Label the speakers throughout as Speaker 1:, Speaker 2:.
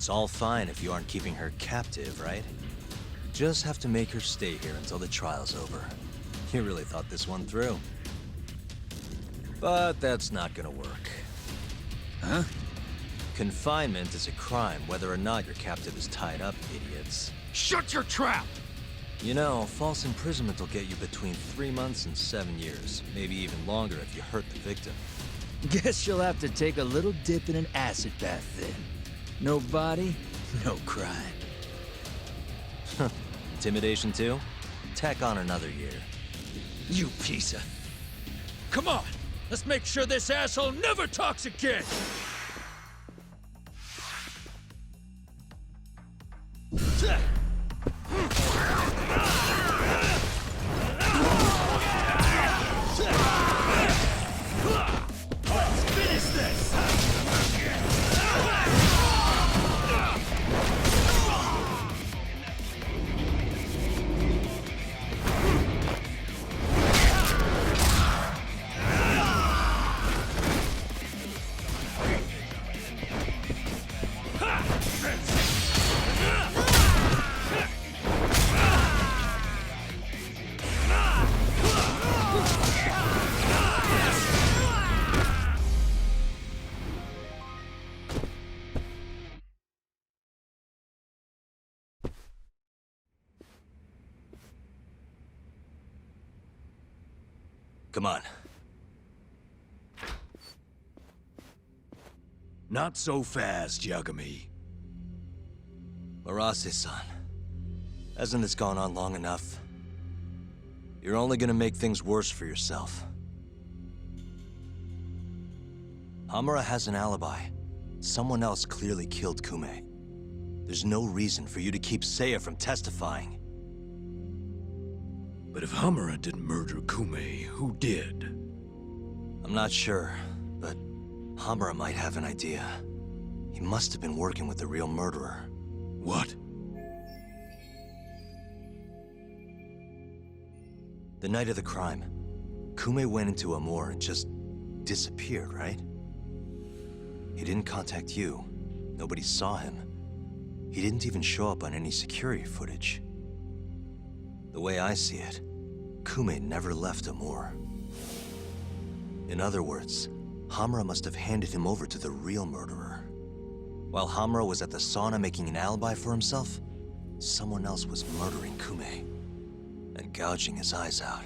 Speaker 1: It's all fine if you aren't keeping her captive, right? Just have to make her stay here until the trial's over. You really thought this one through. But that's not gonna work.
Speaker 2: Huh?
Speaker 1: Confinement is a crime whether or not your captive is tied up, idiots.
Speaker 2: Shut your trap!
Speaker 1: You know, false imprisonment will get you between 3 months and 7 years. Maybe even longer if you hurt the victim.
Speaker 3: Guess you'll have to take a little dip in an acid bath then. No body, no crime.
Speaker 1: Intimidation too? Tack on another year.
Speaker 3: You piece of... Come on! Let's make sure this asshole never talks again!
Speaker 1: Come on.
Speaker 2: Not so fast, Yagami.
Speaker 1: Arase-san, hasn't this gone on long enough? You're only gonna make things worse for yourself. Hamura has an alibi. Someone else clearly killed Kume. There's no reason for you to keep Seiya from testifying.
Speaker 2: But if Hamura didn't murder Kume, who did?
Speaker 1: I'm not sure, but Hamura might have an idea. He must have been working with the real murderer.
Speaker 2: What?
Speaker 1: The night of the crime, Kume went into Amur and just disappeared, right? He didn't contact you. Nobody saw him. He didn't even show up on any security footage. The way I see it, Kume never left Amur. In other words, Hamura must have handed him over to the real murderer. While Hamura was at the sauna making an alibi for himself, someone else was murdering Kume and gouging his eyes out.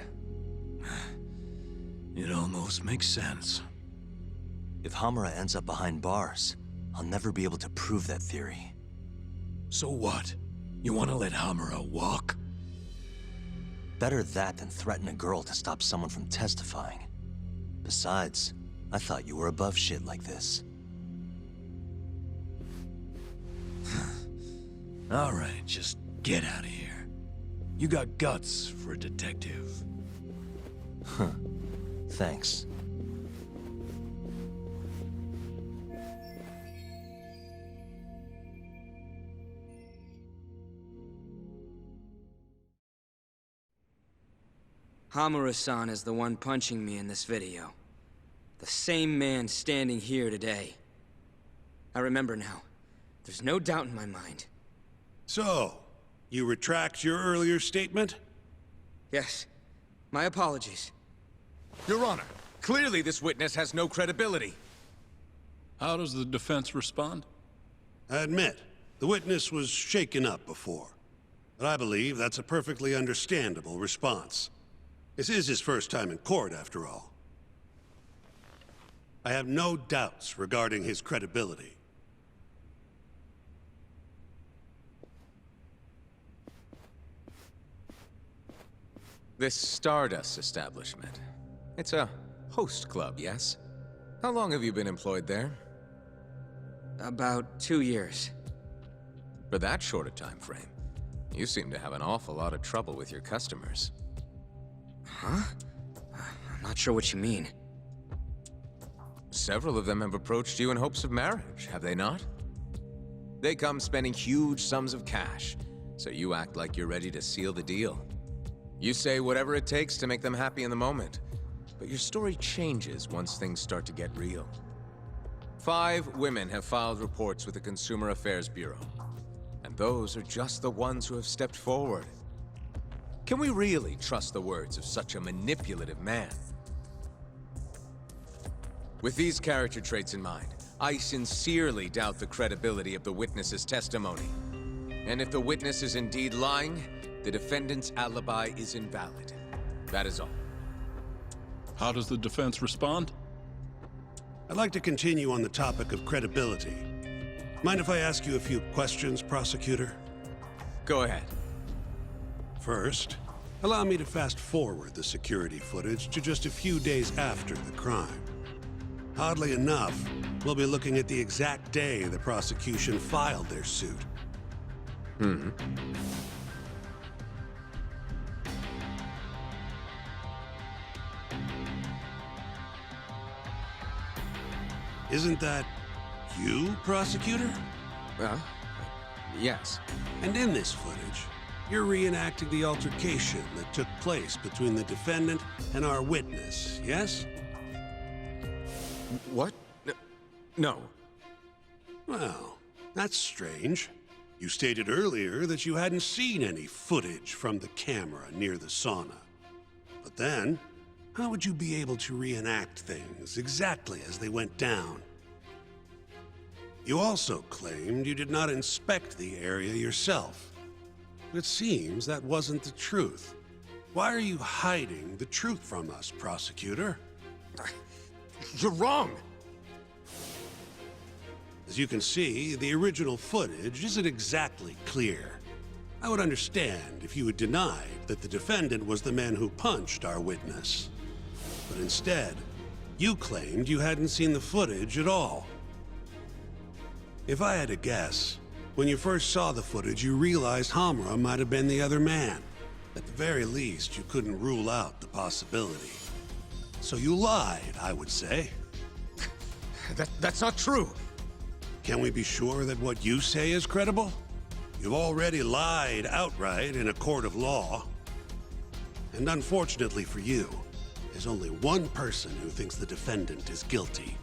Speaker 2: It almost makes sense.
Speaker 1: If Hamura ends up behind bars, I'll never be able to prove that theory.
Speaker 2: So what? You want to let Hamura walk?
Speaker 1: Better that than threaten a girl to stop someone from testifying. Besides, I thought you were above shit like this.
Speaker 2: All right, just get out of here. You got guts for a detective.
Speaker 1: Huh. Thanks.
Speaker 4: Hamura-san is the one punching me in this video. The same man standing here today. I remember now. There's no doubt in my mind.
Speaker 5: So, you retract your earlier statement?
Speaker 4: Yes. My apologies.
Speaker 6: Your Honor, clearly this witness has no credibility.
Speaker 7: How does the defense respond?
Speaker 5: I admit, the witness was shaken up before. But I believe that's a perfectly understandable response. This is his first time in court, after all. I have no doubts regarding his credibility.
Speaker 6: This Stardust establishment. It's a host club, yes? How long have you been employed there?
Speaker 4: About 2 years.
Speaker 6: For that short a time frame, you seem to have an awful lot of trouble with your customers.
Speaker 4: Huh? I'm not sure what you mean.
Speaker 6: Several of them have approached you in hopes of marriage, have they not? They come spending huge sums of cash, so you act like you're ready to seal the deal. You say whatever it takes to make them happy in the moment, but your story changes once things start to get real. 5 women have filed reports with the Consumer Affairs Bureau. And those are just the ones who have stepped forward. Can we really trust the words of such a manipulative man? With these character traits in mind, I sincerely doubt the credibility of the witness's testimony. And if the witness is indeed lying, the defendant's alibi is invalid. That is all.
Speaker 7: How does the defense respond?
Speaker 5: I'd like to continue on the topic of credibility. Mind if I ask you a few questions, prosecutor?
Speaker 6: Go ahead.
Speaker 5: First, allow me to fast forward the security footage to just a few days after the crime. Oddly enough, we'll be looking at the exact day the prosecution filed their suit. Isn't that you, prosecutor?
Speaker 6: Well, yes.
Speaker 5: And in this footage, you're reenacting the altercation that took place between the defendant and our witness, yes?
Speaker 6: What? No.
Speaker 5: Well, that's strange. You stated earlier that you hadn't seen any footage from the camera near the sauna. But then, how would you be able to reenact things exactly as they went down? You also claimed you did not inspect the area yourself. But it seems that wasn't the truth. Why are you hiding the truth from us, prosecutor?
Speaker 6: You're wrong!
Speaker 5: As you can see, the original footage isn't exactly clear. I would understand if you had denied that the defendant was the man who punched our witness. But instead, you claimed you hadn't seen the footage at all. If I had to guess, when you first saw the footage, you realized Hamura might have been the other man. At the very least, you couldn't rule out the possibility. So you lied, I would say.
Speaker 6: That's not true!
Speaker 5: Can we be sure that what you say is credible? You've already lied outright in a court of law. And unfortunately for you, there's only one person who thinks the defendant is guilty.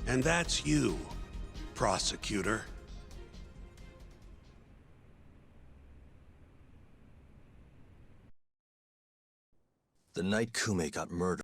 Speaker 5: And that's you, prosecutor.
Speaker 1: The night Kume got murdered.